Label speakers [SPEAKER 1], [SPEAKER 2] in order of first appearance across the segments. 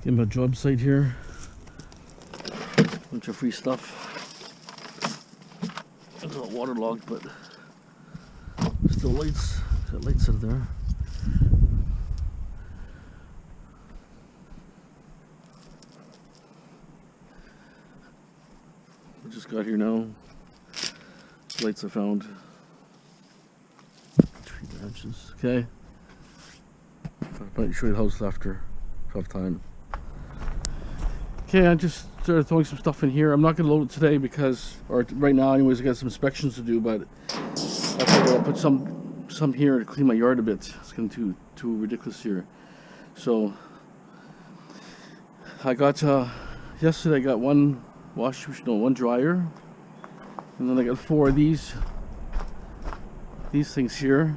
[SPEAKER 1] Give him a job site here. Bunch of free stuff. It's all waterlogged, but still lights. Got lights in there. We just got here now. Lights I found. Tree branches. Okay. I might show you the house after tough time. Okay, I just started throwing some stuff in here. I'm not going to load it today because, or right now anyways, I got some inspections to do, but I figured I'll put some here to clean my yard a bit. It's getting too ridiculous here. So I got yesterday I got one wash machine, no, one dryer, and then I got 4 of these things here.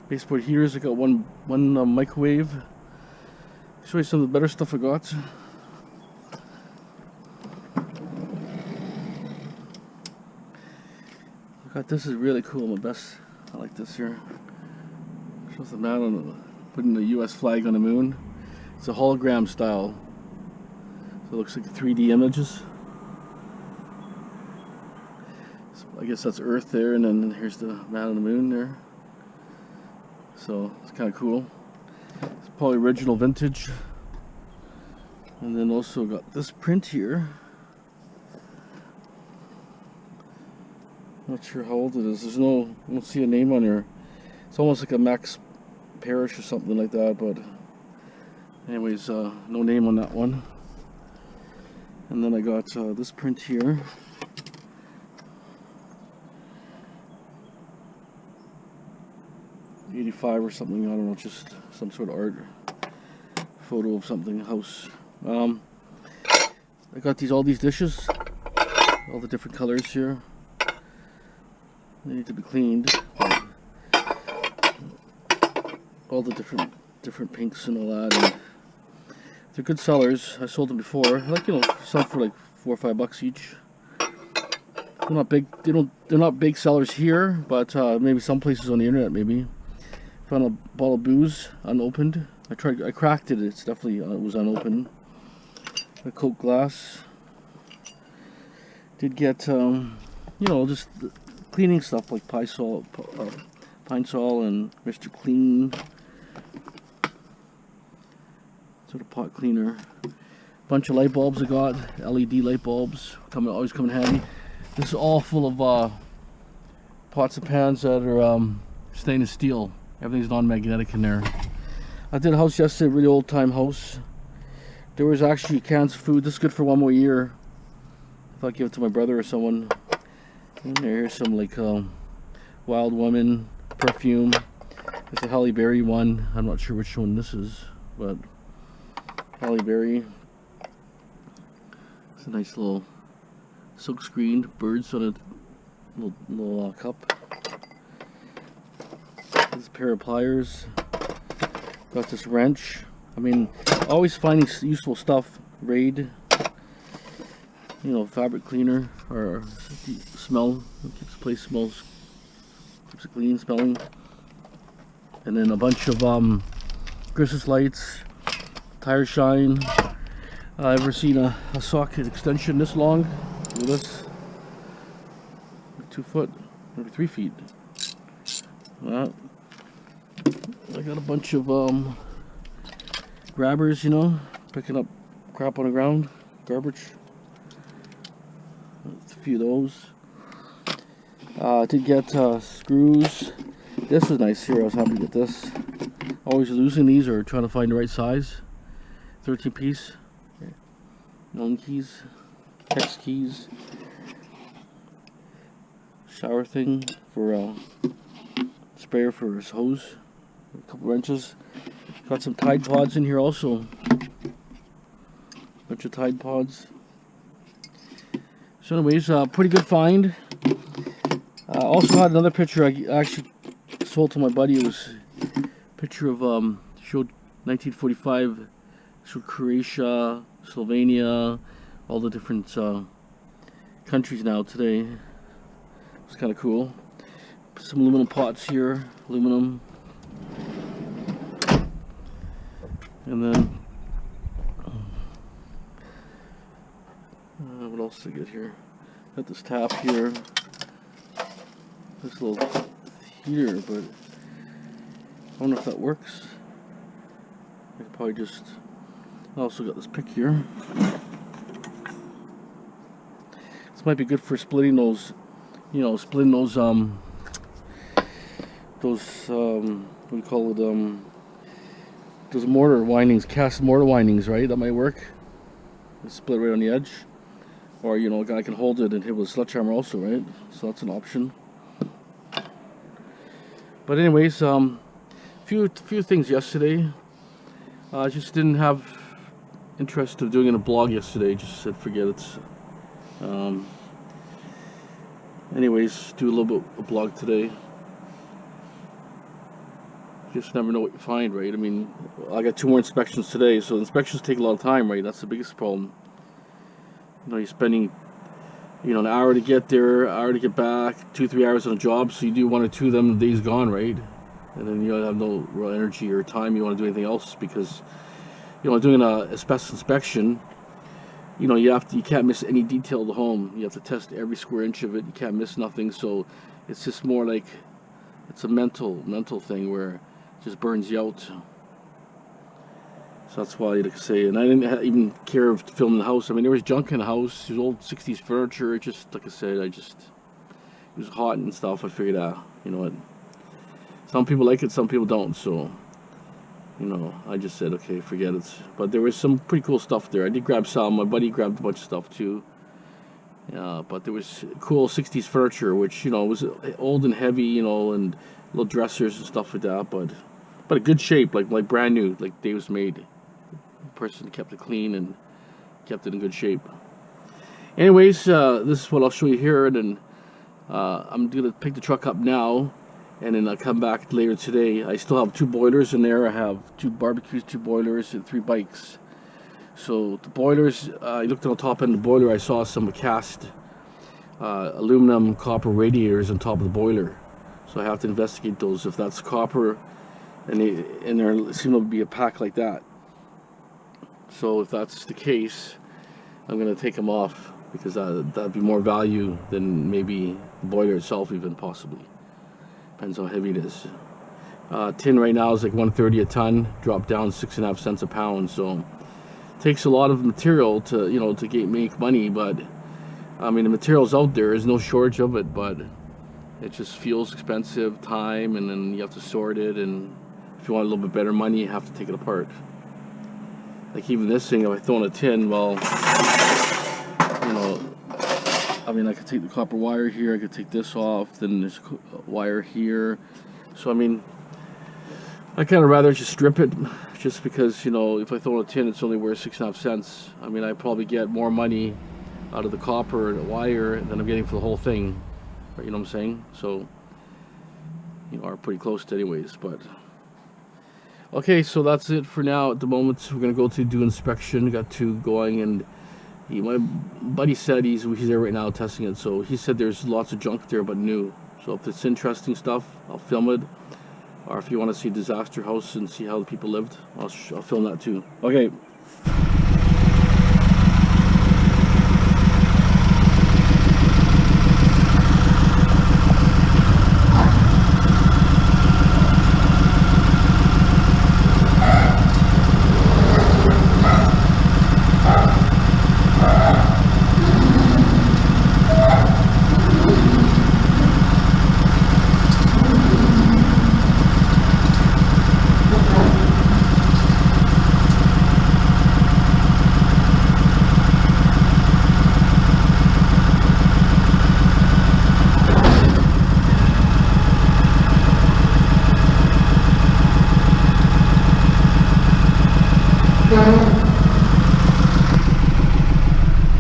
[SPEAKER 1] Baseboard heaters. I got one microwave. Show you some of the better stuff I got. This is really cool. My best. I like this here. Shows the man on putting the U.S. flag on the moon. It's a hologram style, so it looks like 3D images. So I guess that's Earth there, and then here's the man on the moon there. So it's kind of cool. It's probably original vintage. And then also got this print here. Not sure how old it is. I don't see a name on here. It's almost like a Max Parrish or something like that, but anyways, no name on that one. And then I got this print here. '85 or something, I don't know, just some sort of art photo of something, house. I got all these dishes, all the different colors here. They need to be cleaned. All the different pinks and all that. And they're good sellers. I sold them before. Like, you know, some for like $4 or $5 each. They're not big. They're not big sellers here, but maybe some places on the internet. Maybe found a bottle of booze unopened. I cracked it. It's definitely it was unopened. A Coke glass. Did get you know, just cleaning stuff like Pine Sol and Mr. Clean, sort of pot cleaner. Bunch of light bulbs I got, LED light bulbs, always come in handy. This is all full of pots and pans that are stainless steel. Everything's non-magnetic in there. I did a house yesterday, a really old time house. There was actually cans of food. This is good for 1 more year. If I give it to my brother or someone. And here's some like Wild Woman perfume. It's a Halle Berry one. I'm not sure which one this is, but Halle Berry. It's a nice little silk screened birds on a little cup. This pair of pliers. Got this wrench. I mean, always finding useful stuff. Raid. You know, fabric cleaner or smell. It keeps the place keeps it clean, smelling. And then a bunch of Christmas lights, tire shine. I've ever seen a socket extension this long? Look at this. 2 foot, maybe 3 feet. That. I got a bunch of grabbers, you know, picking up crap on the ground, garbage. A few of those. I did get screws. This was nice here. I was happy to get this. Always losing these or trying to find the right size. 13 piece. Known keys. Hex keys. Shower thing for sprayer for his hose. A couple wrenches. Got some Tide Pods in here also. Bunch of Tide Pods. So anyways, pretty good find. Also had another picture I actually sold to my buddy. It was a picture of showed 1945, showed Croatia, Slovenia, all the different countries now today. It's kind of cool. Some aluminum pots here, aluminum, and then else to get here? Got this tap here, this little heater, but I don't know if that works. I could probably just. I also got this pick here. This might be good for splitting those, you know, splitting those what do you call it, those mortar windings, cast mortar windings, right? That might work. It's split right on the edge. Or, you know, a guy can hold it and hit with a sledgehammer also, right? So that's an option. But anyways, few things yesterday. I just didn't have interest of doing in a blog yesterday. Just said forget it. Anyways, do a little bit of blog today. Just never know what you find, right? I mean, I got 2 more inspections today, so inspections take a lot of time, right? That's the biggest problem. You know, you're spending, you know, an hour to get there, an hour to get back, 2-3 hours on a job, so you do 1 or 2 of them, the day's gone, right? And then you don't have no real energy or time you want to do anything else, because, you know, doing a asbestos inspection, you know, you can't miss any detail of the home. You have to test every square inch of it. You can't miss nothing. So it's just more like, it's a mental thing where it just burns you out. So that's why, like I say, and I didn't even care of filming the house. I mean, there was junk in the house. There's old 60s furniture. It just, like I said, it was hot and stuff. I figured out, you know what, some people like it, some people don't. So, you know, I just said, okay, forget it. But there was some pretty cool stuff there. I did grab some. My buddy grabbed a bunch of stuff too. But there was cool 60s furniture, which, you know, was old and heavy, you know, and little dressers and stuff like that. But a good shape, like brand new, like they was made. The person kept it clean and kept it in good shape. Anyways, this is what I'll show you here. And then I'm gonna pick the truck up now. And then I'll come back later today. I still have 2 boilers in there. I have 2 barbecues, 2 boilers, and 3 bikes. So the boilers, I looked on the top end of the boiler. I saw some cast aluminum copper radiators on top of the boiler. So I have to investigate those. If that's copper, and there seem to be a pack like that. So if that's the case, I'm going to take them off, because that'd be more value than maybe the boiler itself, even possibly. Depends how heavy it is. Tin right now is like $1.30 a ton, dropped down 6.5 cents a pound. So it takes a lot of material to, you know, to make money. But I mean, the material's out there. There's no shortage of it, but it just feels expensive, time, and then you have to sort it. And if you want a little bit better money, you have to take it apart. Like even this thing, if I throw in a tin, well, you know, I mean, I could take the copper wire here, I could take this off, then there's a wire here. So, I mean, I kind of rather just strip it, just because, you know, if I throw in a tin, it's only worth 6.5 cents. I mean, I probably get more money out of the copper and the wire than I'm getting for the whole thing. You know what I'm saying? So, you know, are pretty close to anyways, but. Okay, so that's it for now. At the moment, we're going to go to do inspection. Got 2 going, and my buddy said he's there right now testing it, so he said there's lots of junk there but new. So if it's interesting stuff, I'll film it. Or if you want to see disaster house and see how the people lived, I'll film that too. Okay.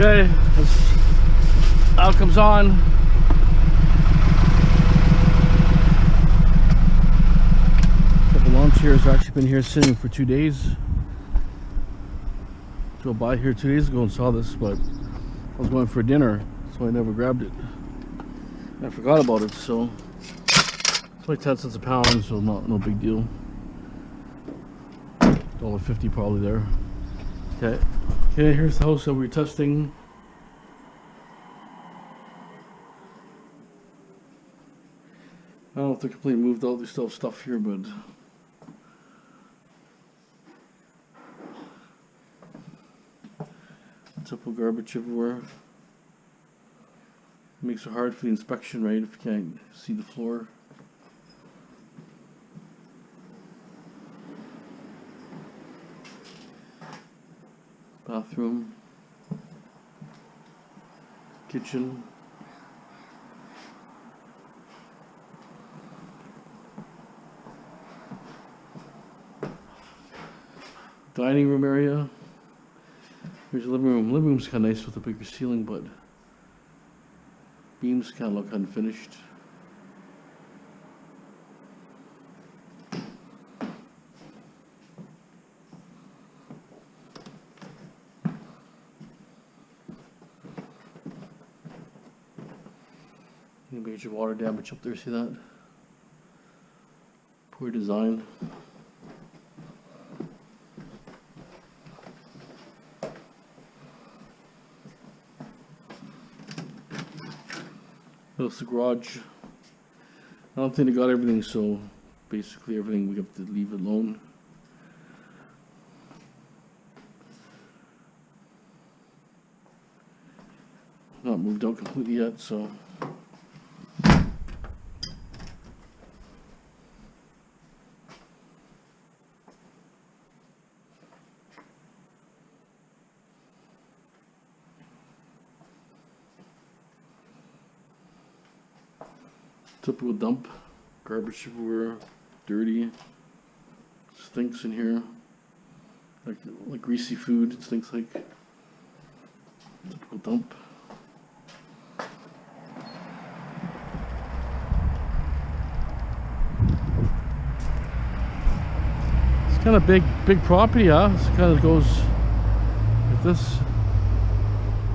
[SPEAKER 1] Okay, out comes on. Couple lawn chairs. I've actually been here sitting for 2 days. Drove by here 2 days ago and saw this, but I was going for dinner, so I never grabbed it. I forgot about it, so it's like 10 cents a pound, so no big deal. $1.50 probably there. Okay, here's the house that we're testing. I don't know if they're completely moved out. They still have stuff here, but typical garbage everywhere. Makes it hard for the inspection, right? If you can't see the floor. Bathroom, kitchen, dining room area. Here's the living room. Living room's kind of nice with a bigger ceiling, but beams kind of look unfinished. Major water damage up there, see that? Poor design. That's the garage. I don't think they got everything, so basically everything we have to leave it alone. Not moved out completely yet, so. Typical dump, garbage everywhere, dirty, stinks in here, like greasy food. It stinks like. Typical dump. It's kind of big property, huh? It kind of goes like this.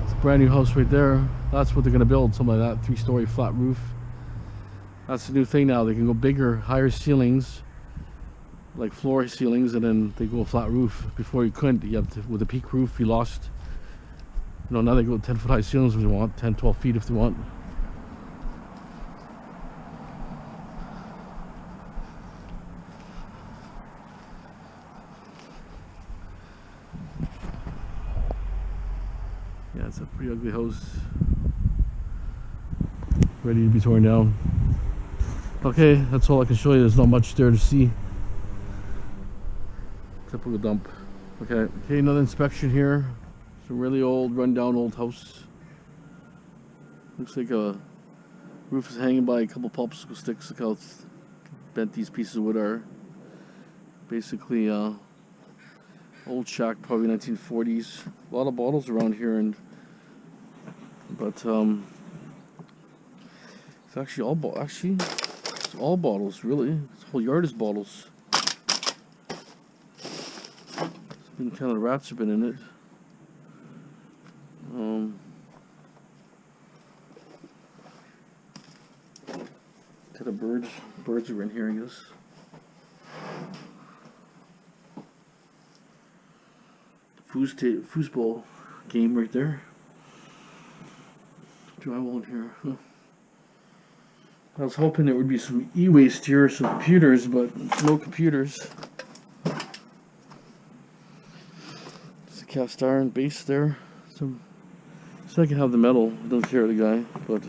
[SPEAKER 1] It's a brand new house right there. That's what they're gonna build, something like that, 3-story flat roof. That's the new thing now. They can go bigger, higher ceilings, like floor ceilings, and then they go flat roof. Before you couldn't. You have to, with a peak roof, you lost. You know, now they go 10-foot high ceilings if they want, 10, 12 feet if they want. Yeah, it's a pretty ugly house. Ready to be torn down. Okay, that's all I can show you. There's not much there to see. Typical dump. Okay, another inspection here. It's a really old, rundown old house. Looks like a roof is hanging by a couple popsicle sticks. Look how bent these pieces of wood are. Basically, old shack, probably 1940s. A lot of bottles around here, but it's actually all bottles, really. This whole yard is bottles. It's been kind of, rats have been in it. Kind of birds are in here, I guess. Foosball game right there. Drywall in here. Huh. I was hoping there would be some e-waste here, some computers, but no computers. It's a cast iron base there. So I can have the metal. I don't care the guy, but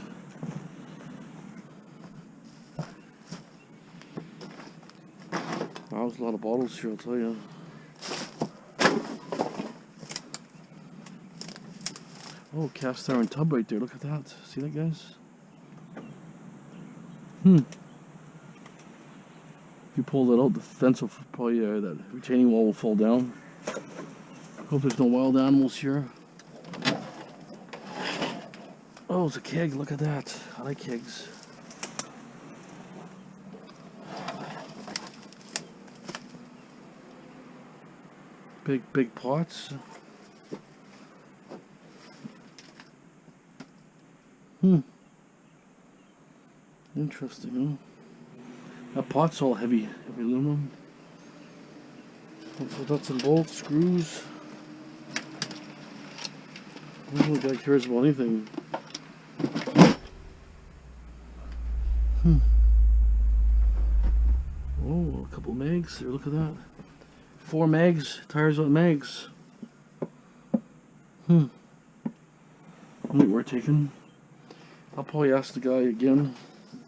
[SPEAKER 1] wow, there's a lot of bottles here, I'll tell you. Oh, cast iron tub right there. Look at that. See that, guys? If you pull that out, the fence will probably, that retaining wall will fall down. Hope there's no wild animals here. Oh, it's a keg. Look at that. I like kegs. Big pots. Interesting, huh? That pot's all heavy aluminum. Nuts and bolts, screws. I don't think the guy cares about anything. Oh, a couple mags there, look at that. 4 mags, tires on mags. How many we're taking? I'll probably ask the guy again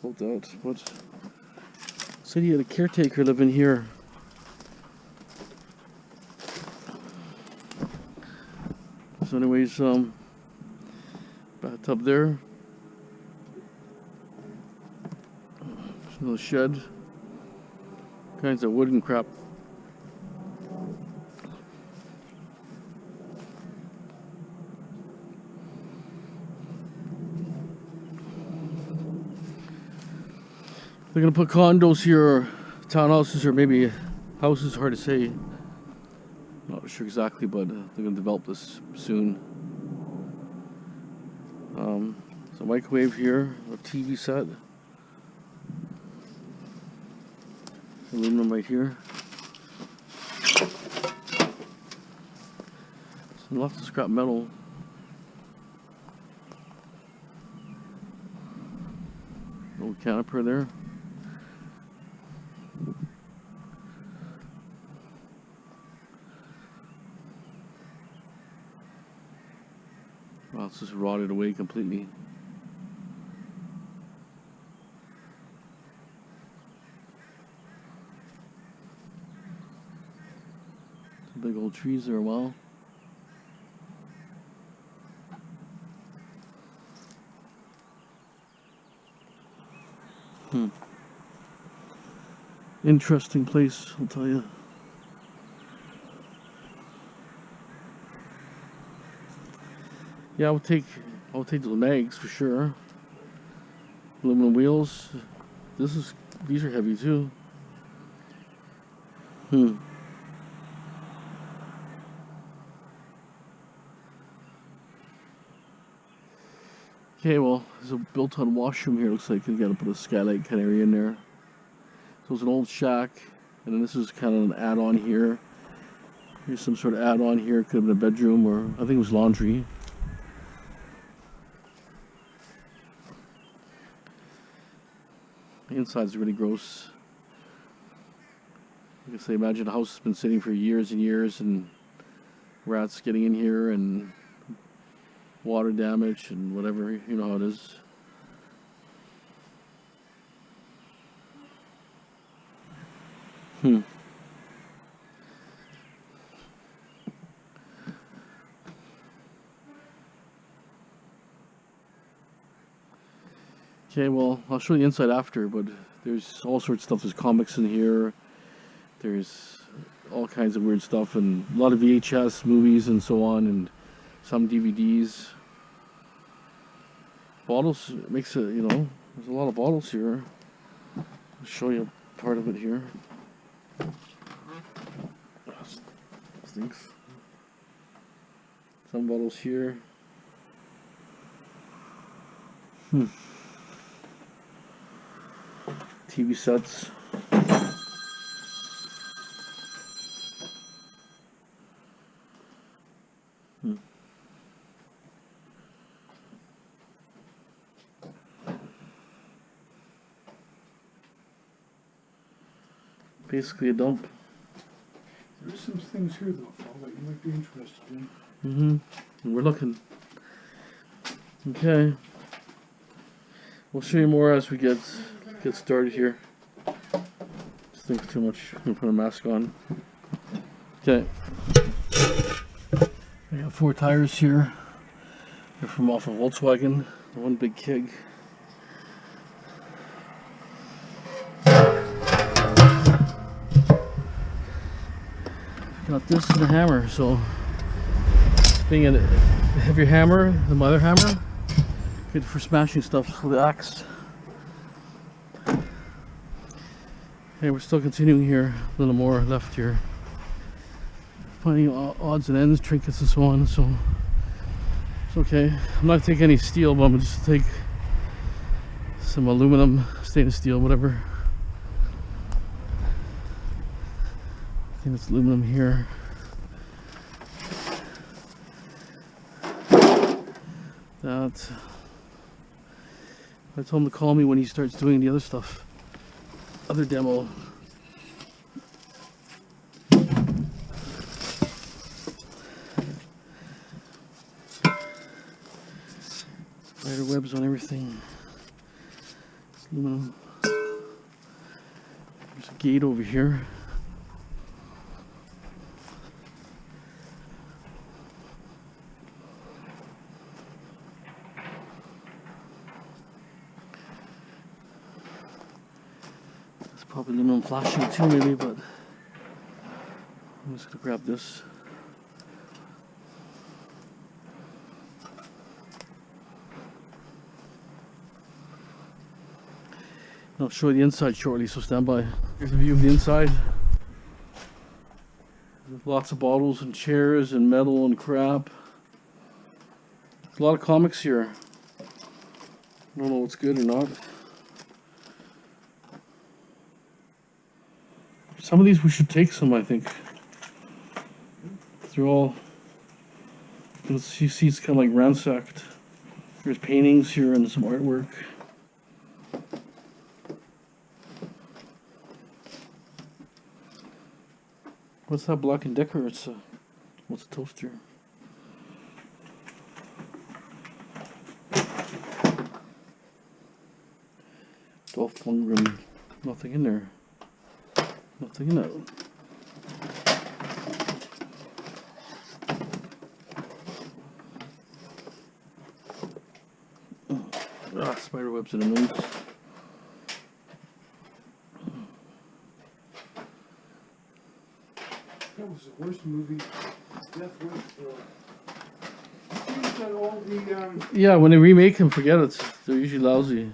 [SPEAKER 1] about that, but said he had a caretaker living here. So anyways, bathtub there. There's another shed. Kinds of wood and crap. They're gonna put condos here, or townhouses, or maybe houses, hard to say. Not sure exactly, but they're gonna develop this soon. There's a microwave here, a TV set. Aluminum right here. Some lots of scrap metal. Old caniper there. Wow, it's just rotted away completely. Some big old trees there, wow. Interesting place, I'll tell you. Yeah, I'll take the mags for sure. Aluminum wheels. These are heavy too. Okay, well, there's a built-on washroom here. Looks like you gotta put a skylight kind of area in there. So it's an old shack, and then this is kind of an add-on here. Here's some sort of add-on here. Could have been a bedroom, or I think it was laundry. The inside's really gross. Like I say, imagine a house has been sitting for years and years, and rats getting in here, and water damage, and whatever. You know how it is. Okay, well, I'll show you the inside after, but there's all sorts of stuff. There's comics in here. There's all kinds of weird stuff, and a lot of VHS movies and so on, and some DVDs. Bottles makes it, you know, there's a lot of bottles here. I'll show you part of it here. Stinks. Some bottles here. TV sets. Basically a dump.
[SPEAKER 2] There's some things here though, Paul, that you might be interested in.
[SPEAKER 1] We're looking. Okay. We'll show you more as we get started here. Just think too much. I'm gonna put a mask on. Okay. We have 4 tires here. They're from off of Volkswagen. One big keg. Got this and a hammer, so being a heavier hammer than my other hammer, good for smashing stuff with the axe. Okay, we're still continuing here, a little more left here. Finding odds and ends, trinkets and so on, so it's okay. I'm not taking any steel, but I'm going to just take some aluminum, stainless steel, whatever. I think it's aluminum here. That. I told him to call me when he starts doing the other stuff. Other demo. Spider webs on everything. Aluminum. There's a gate over here. It's probably aluminum flashing too, maybe, but I'm just gonna grab this. I'll show you the inside shortly, so stand by. Here's a view of the inside. There's lots of bottles and chairs and metal and crap. There's a lot of comics here. I don't know what's good or not. Some of these we should take some, I think. They're all, you see it's kind of like ransacked. There's paintings here and some artwork. What's that Black & Decker? It's a, what's a toaster? Dolph Lundgren. Nothing in there. Nothing in it. Ah, spider webs in the nose.
[SPEAKER 2] That was the worst movie. Death Wish. Seems that all the
[SPEAKER 1] Yeah, when they remake them, forget it. They're usually lousy.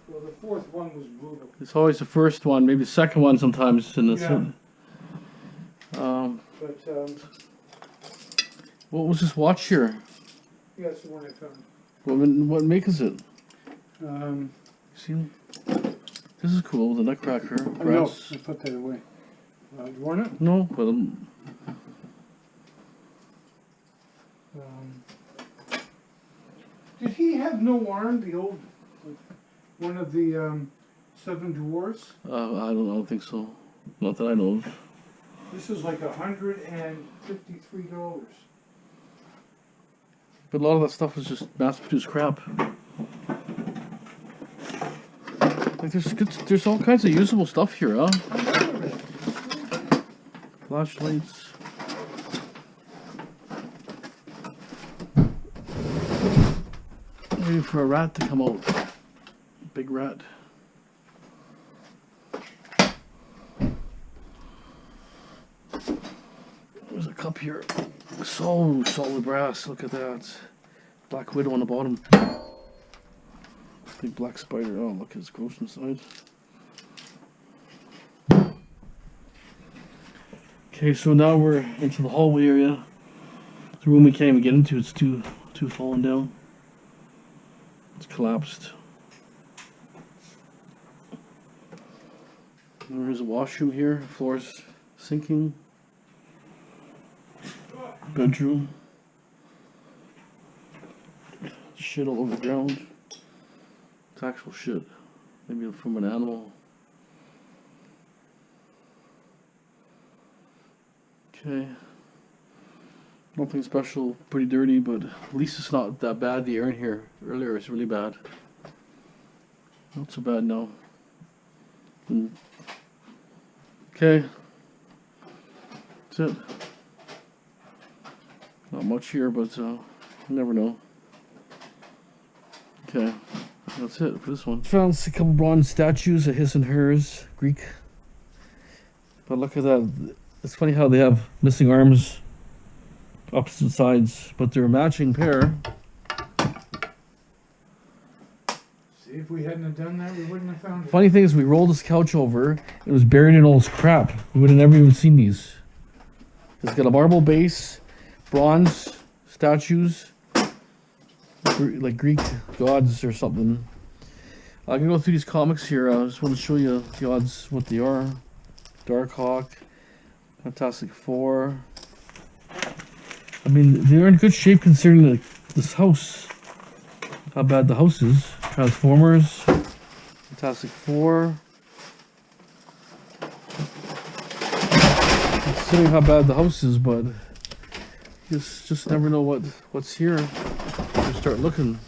[SPEAKER 2] well, the fourth one was brutal.
[SPEAKER 1] It's always the first one, maybe the second one sometimes. And it's
[SPEAKER 2] Yeah. But
[SPEAKER 1] what was this watch here?
[SPEAKER 2] yeah, that's the one I found.
[SPEAKER 1] What make is it?
[SPEAKER 2] Um,
[SPEAKER 1] See, this is cool. The Nutcracker.
[SPEAKER 2] no,
[SPEAKER 1] Brass.
[SPEAKER 2] I put that away. You want it?
[SPEAKER 1] No, but
[SPEAKER 2] Did he have no arm? The old one of the Seven Dwarfs.
[SPEAKER 1] I don't think so. Not that I know of.
[SPEAKER 2] This is like $153.
[SPEAKER 1] But a lot of that stuff is just mass-produced crap. Like there's all kinds of usable stuff here, huh? Flashlights. Waiting for a rat to come out. Big rat. There's a cup here. So solid brass. Look at that. Black Widow on the bottom. Big black spider. Oh, look, it's gross inside. Okay, so now we're into the hallway area. The room we can't even get into. It's too fallen down. It's collapsed. And there's a washroom here. Floor's sinking. Bedroom. Shit all over the ground. It's actual shit. Maybe from an animal. Okay. Nothing special, pretty dirty, but at least it's not that bad. The air in here earlier was really bad. Not so bad now. Okay. That's it. Not much here, but you never know. Okay. That's it for this one. Found a couple bronze statues of his and hers, Greek. But look at that. It's funny how they have missing arms, opposite sides, but they're a matching pair.
[SPEAKER 2] See, if we hadn't have done that, we wouldn't have found it.
[SPEAKER 1] Funny thing is, we rolled this couch over. It was buried in all this crap. We would have never even seen these. It's got a marble base, bronze statues, like Greek gods or something. I can go through these comics here. I just want to show you the odds, what they are. Darkhawk, Fantastic Four. I mean, they're in good shape considering this house. How bad the house is. Transformers, Fantastic Four. Considering how bad the house is, but you just never know what's here. Just start looking.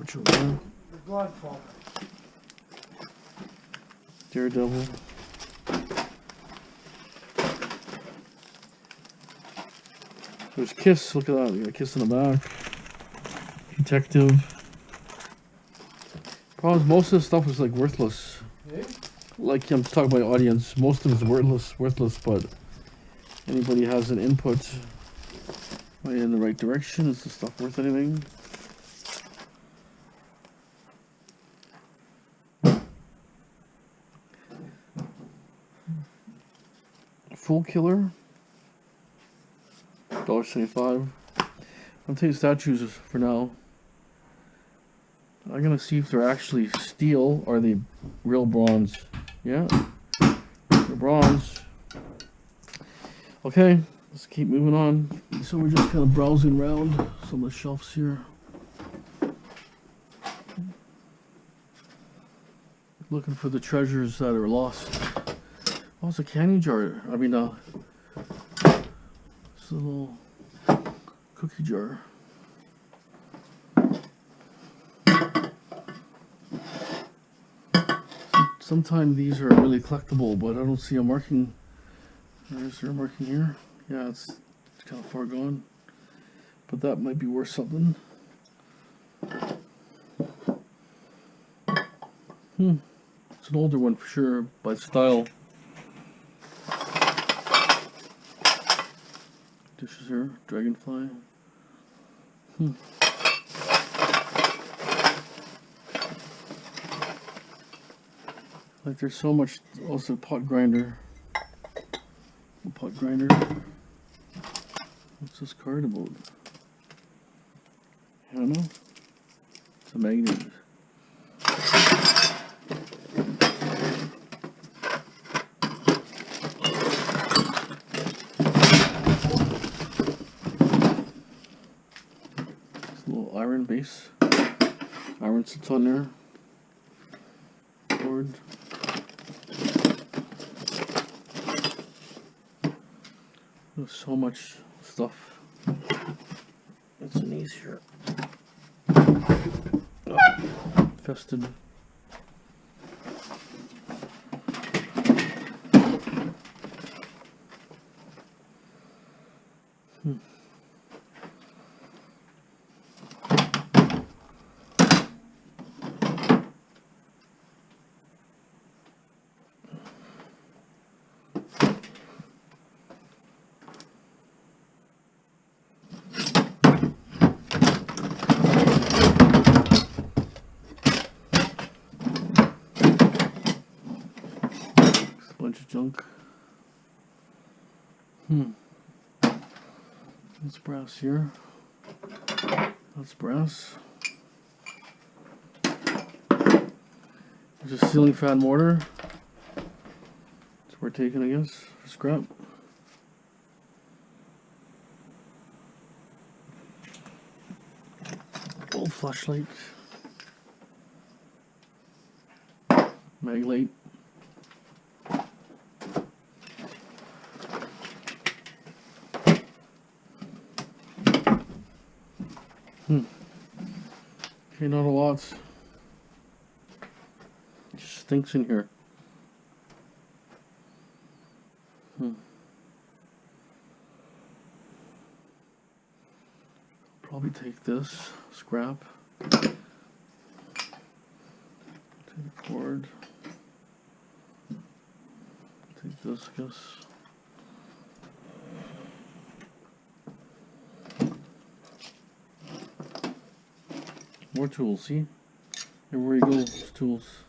[SPEAKER 1] Which one there?
[SPEAKER 2] The Godfather.
[SPEAKER 1] Daredevil. There's Kiss, look at that, you got a Kiss in the back. Detective. Problem is, most of this stuff is like worthless.
[SPEAKER 2] Eh?
[SPEAKER 1] Like I'm talking about audience, most of it's worthless, but anybody has an input right in the right direction. Is the stuff worth anything? Fool Killer. $1.75. I'll take statues for now. I'm gonna see if they're actually steel or they real bronze. Yeah, they're bronze. Okay, let's keep moving on. So we're just kind of browsing around some of the shelves here. Looking for the treasures that are lost. Oh, it's a candy jar. I mean, it's a little cookie jar. Sometimes these are really collectible, but I don't see a marking. Is there a marking here? Yeah, it's kind of far gone. But that might be worth something. It's an older one for sure, by style. Dishes here, dragonfly. Like there's so much. Also pot grinder. A pot grinder. What's this card about? I don't know. It's a magnet. It's a little iron base. Iron sits on there. Board. There's so much stuff. What's in these here? Oh, infested. Bunch of junk. That's brass here. That's brass. There's a ceiling fan mortar. That's we're taking, I guess, for scrap. Old flashlight. Mag light. Okay, not a lot. It just stinks in here. Probably take this scrap. Take a cord. Take this, I guess. More tools, see? Everywhere you go, there's tools.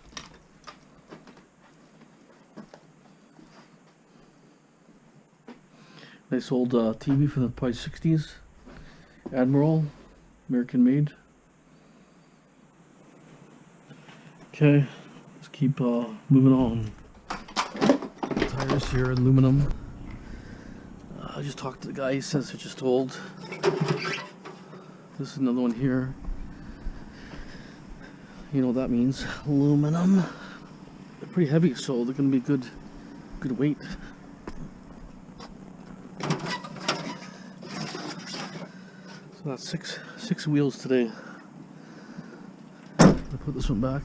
[SPEAKER 1] Nice old TV from the probably 60s. Admiral, American made. Okay, let's keep moving on. Tires here, aluminum. I just talked to the guy, he says they're just old. This is another one here. You know what that means, aluminum. They're pretty heavy, so they're gonna be good weight. So that's six wheels today. Put this one back.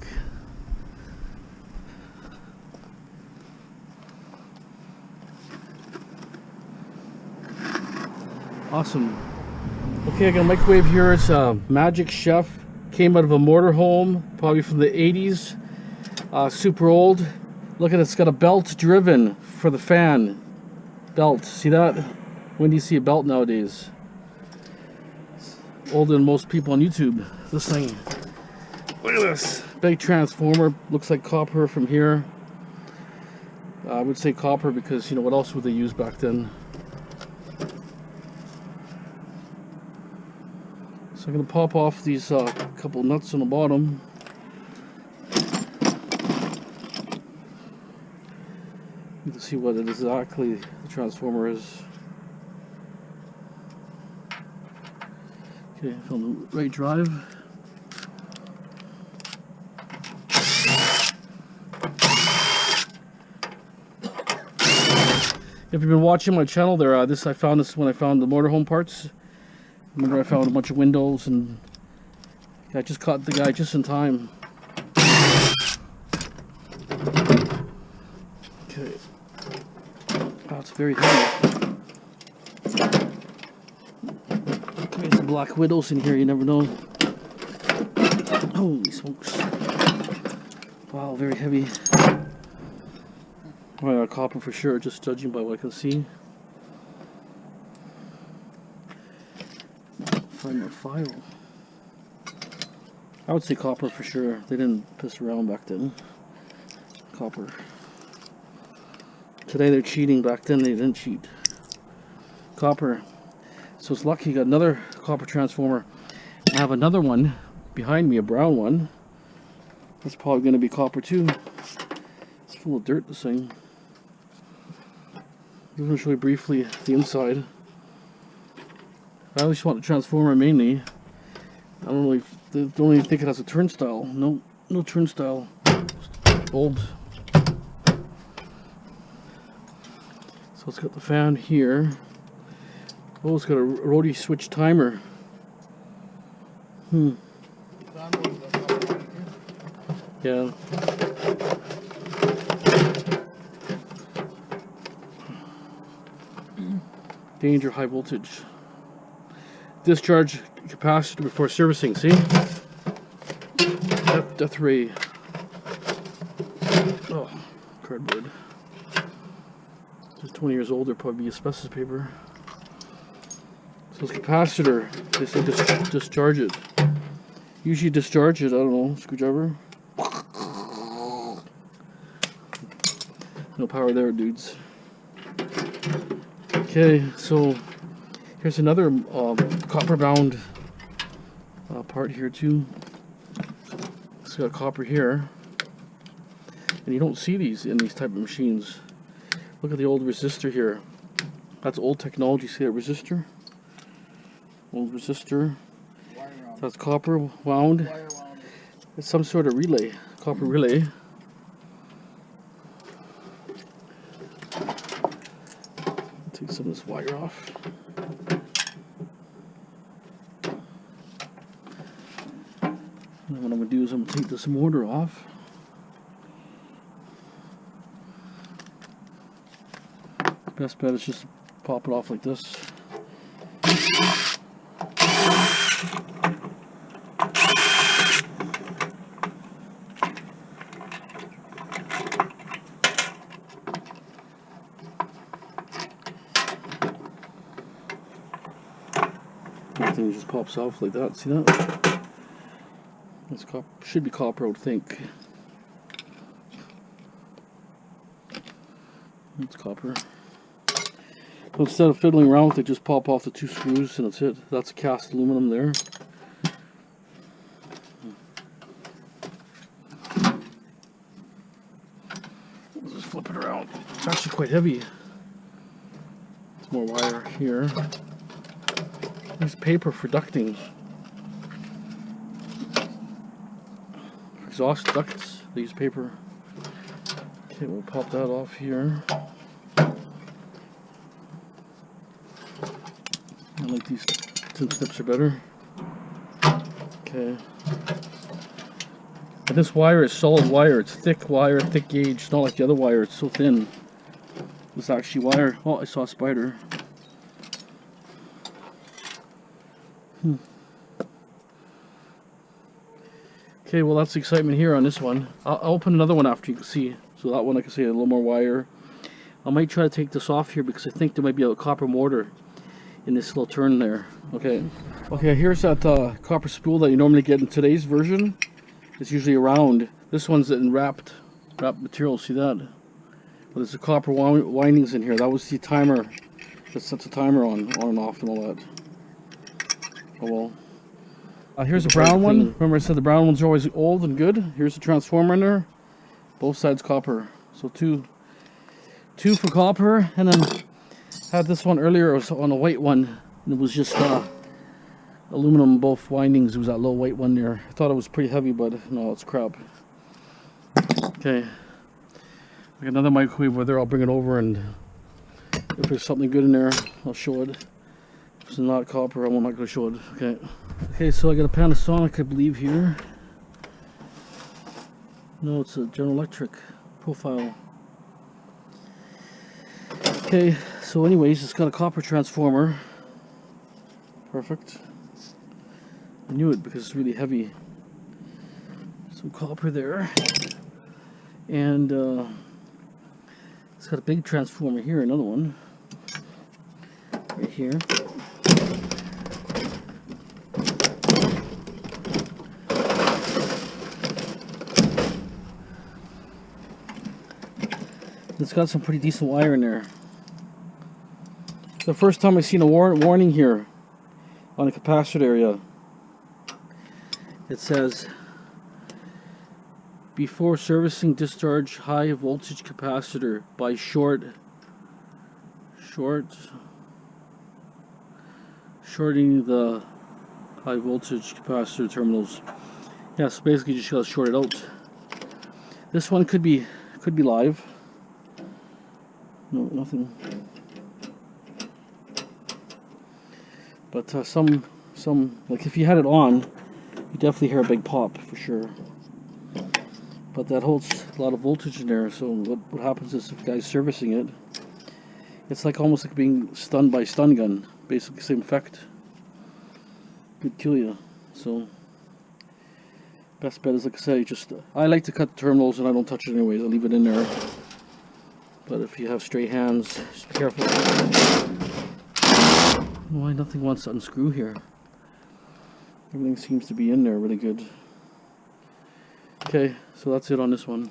[SPEAKER 1] Awesome. Okay, I got a microwave here. It's a Magic Chef. Came out of a motorhome, probably from the 80s. Super old. Look at it, it's got a belt driven for the fan. Belt, see that? When do you see a belt nowadays? It's older than most people on YouTube. This thing. Look at this. Big transformer. Looks like copper from here. I would say copper because, you know, what else would they use back then? So I'm going to pop off these couple nuts on the bottom. You can see what exactly the transformer is. Okay, on the right drive. If you've been watching my channel there, I found this when I found the motorhome parts. Remember I found a bunch of windows and I just caught the guy just in time. Okay. Oh, it's very heavy. There's some black widows in here, you never know. Holy smokes. Wow, very heavy. Oh, copper for sure, just judging by what I can see. Find my file. I would say copper for sure. They didn't piss around back then. Copper. Today they're cheating. Back then they didn't cheat. Copper. So it's lucky you got another copper transformer. I have another one behind me, a brown one. That's probably going to be copper too. It's full of dirt, this thing. I'm going to show you briefly the inside. I always want the transformer mainly. I don't even think it has a turnstile. No turnstile. Bulbs. So it's got the fan here. Oh, it's got a rotary switch timer. Yeah. Danger, high voltage. Discharge capacitor before servicing, see? Death ray. Oh, cardboard. Just 20 years old, there'll probably be asbestos paper. So it's capacitor. They say discharge it. Usually discharge it, I don't know, screwdriver. No power there, dudes. Okay, so here's another copper bound part here too. It's got copper here, and you don't see these in these type of machines. Look at the old resistor here. That's old technology. See that resistor? Old resistor. That's copper wound. It's some sort of relay, copper relay. Take some of this wire off. And what I'm going to do is I'm going to take this motor off. Best bet is just pop it off like this. Everything just pops off like that. See that? It's should be copper, I would think. It's copper. So instead of fiddling around with it, just pop off the two screws and that's it. That's cast aluminum there. Let's just flip it around. It's actually quite heavy. There's more wire here. There's paper for ducting. For exhaust ducts, they use paper. Okay, we'll pop that off here. I like these tin snips are better. Okay. And this wire is solid wire. It's thick wire, thick gauge. It's not like the other wire. It's so thin. It's actually wire. Oh, I saw a spider. Okay, well that's the excitement here on this one. I'll open another one after you can see. So that one I can see a little more wire. I might try to take this off here because I think there might be a copper mortar in this little turn there. Okay. Okay, here's that copper spool that you normally get in today's version. It's usually round. This one's in wrapped material. See that? Well, there's the copper windings in here. That was the timer. That sets the timer on and off and all that. Oh well. Here's a brown one. Remember I said the brown ones are always old and good. Here's the transformer in there. Both sides copper. So two for copper, and then had this one earlier. It was on a white one, and it was just aluminum both windings. It was that low weight one there. I thought it was pretty heavy, but no, it's crap. Okay, like another microwave over there. I'll bring it over, and if there's something good in there, I'll show it. If it's not copper, I'm not going to show it. Okay. Okay, so I got a Panasonic, I believe, here. No, it's a General Electric profile. Okay, so anyways, it's got a copper transformer. Perfect. I knew it because it's really heavy. Some copper there. And it's got a big transformer here, another one. Right here. It's got some pretty decent wire in there. It's the first time I've seen a warning here on the capacitor area. It says, before servicing, discharge high voltage capacitor by shorting the high voltage capacitor terminals. Yeah, so basically just gotta short it out. This one could be live. No, nothing. But some like if you had it on, you definitely hear a big pop for sure. But that holds a lot of voltage in there. So what happens is if the guy's servicing it, it's like almost like being stunned by a stun gun. Basically, same effect. Could kill you. So best bet is, like I say, just I like to cut the terminals and I don't touch it anyways. I leave it in there. But if you have stray hands, just be careful. Why nothing wants to unscrew here? Everything seems to be in there really good. Okay, so that's it on this one.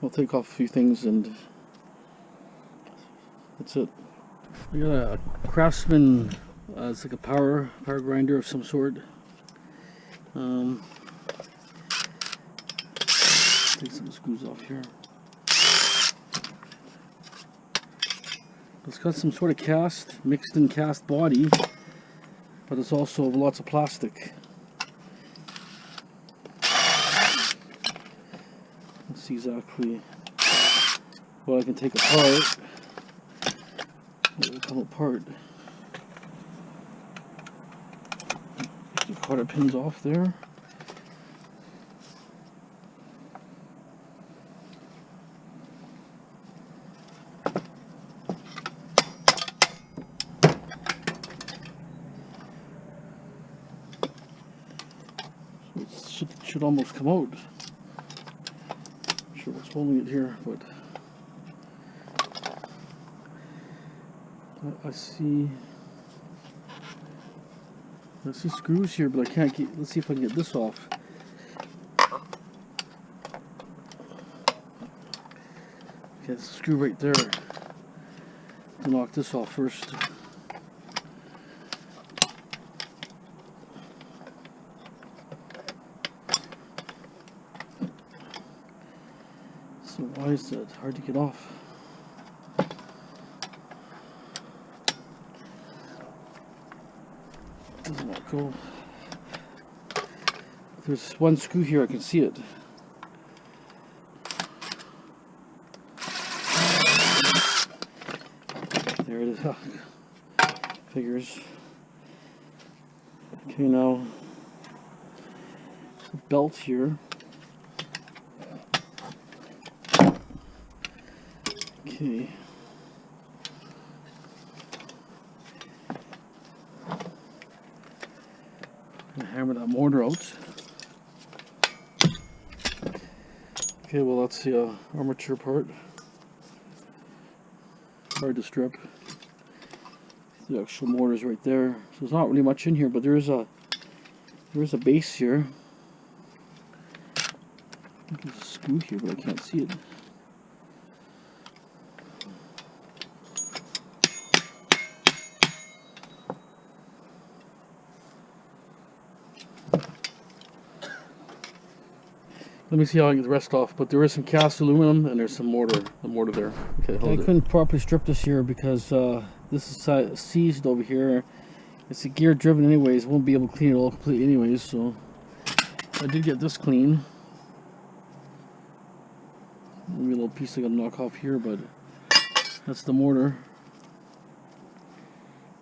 [SPEAKER 1] I'll take off a few things and that's it. We got a Craftsman, it's like a power grinder of some sort. Take some screws off here. It's got some sort of mixed in cast body, but it's also lots of plastic. Let's see exactly what I can take apart. It will come apart. Take the cotter pins off there. Should almost come out. Not sure what's holding it here, but I see screws here, but I can't get. Let's see if I can get this off. Okay, there's a screw right there. I'll knock this off first. So why is that hard to get off? Does not go. There's one screw here, I can see it. There it is. Figures. Okay, now belt here. Okay. Gonna hammer that mortar out. Okay, well that's the armature part. Hard to strip. The actual mortar's right there. So there's not really much in here, but there's a base here. I think there's a screw here, but I can't see it. Let me see how I get the rest off, but there is some cast aluminum and there's some mortar, the mortar there. Okay, hold it. I couldn't properly strip this here because this is seized over here. It's a gear driven anyways, won't be able to clean it all completely anyways, so I did get this clean. Maybe a little piece I gotta knock off here, but that's the mortar.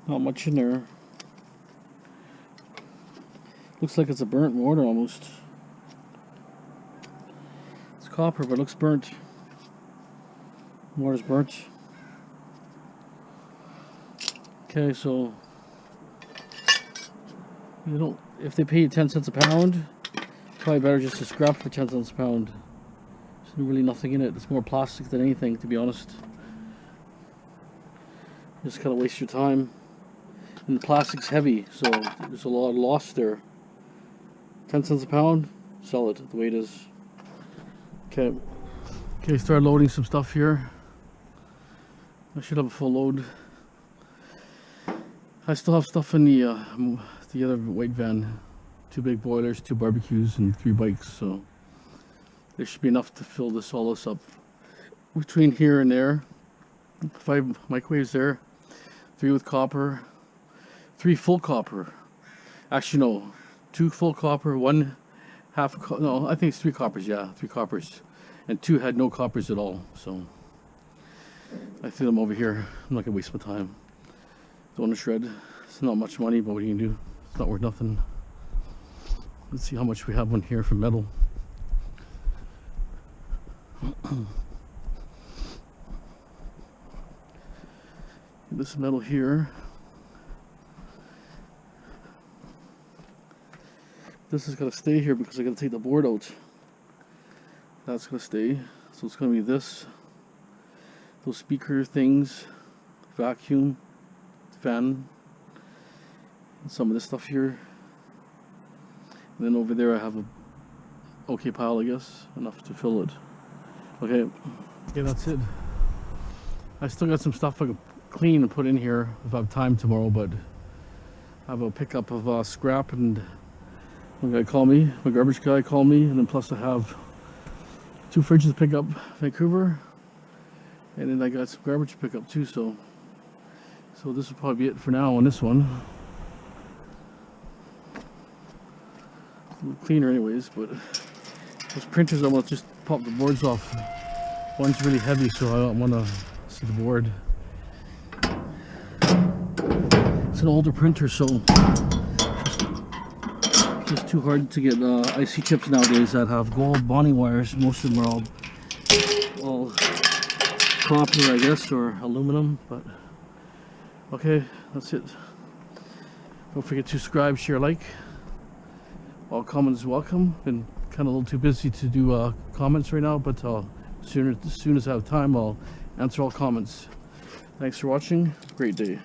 [SPEAKER 1] Not much in there. Looks like it's a burnt mortar almost. Copper, but it looks burnt. Mortar's burnt. Okay, so you don't. If they pay you 10 cents a pound, probably better just to scrap for 10 cents a pound. There's really nothing in it. It's more plastic than anything, to be honest. Just kind of waste your time. And the plastic's heavy, so there's a lot of loss there. 10 cents a pound, sell it the way it is. Okay, start loading some stuff here. I should have a full load. I still have stuff in the other white van. 2 big boilers, 2 barbecues, and 3 bikes, so there should be enough to fill all this up. Between here and there, 5 microwaves there, 3 with copper, 3 full copper. Actually no, 2 full copper, 1 half, no, I think it's 3 coppers, yeah, 3 coppers. And 2 had no coppers at all, so I threw them over here. I'm not gonna waste my time. Don't want to shred. It's not much money, but what are you gonna do? It's not worth nothing. Let's see how much we have on here for metal. This metal here. This is gonna stay here because I gotta take the board out. That's gonna stay. So it's gonna be this. Those speaker things, vacuum, fan, and some of this stuff here. And then over there I have a okay pile, I guess, enough to fill it. Okay, that's it. I still got some stuff I could clean and put in here if I have time tomorrow, but I have a pickup of scrap, and one guy called me, my garbage guy called me, and then plus I have 2 fridges to pick up Vancouver, and then I got some garbage to pick up too, so this will probably be it for now on this one. A little cleaner anyways, but those printers I want to just pop the boards off. One's really heavy, so I don't want to see the board. It's an older printer, so just too hard to get IC chips nowadays that have gold bonding wires. Most of them are all copper, I guess, or aluminum. But okay, that's it. Don't forget to subscribe, share, like. All comments welcome. Been kind of a little too busy to do comments right now, but as soon as I have time, I'll answer all comments. Thanks for watching. Great day.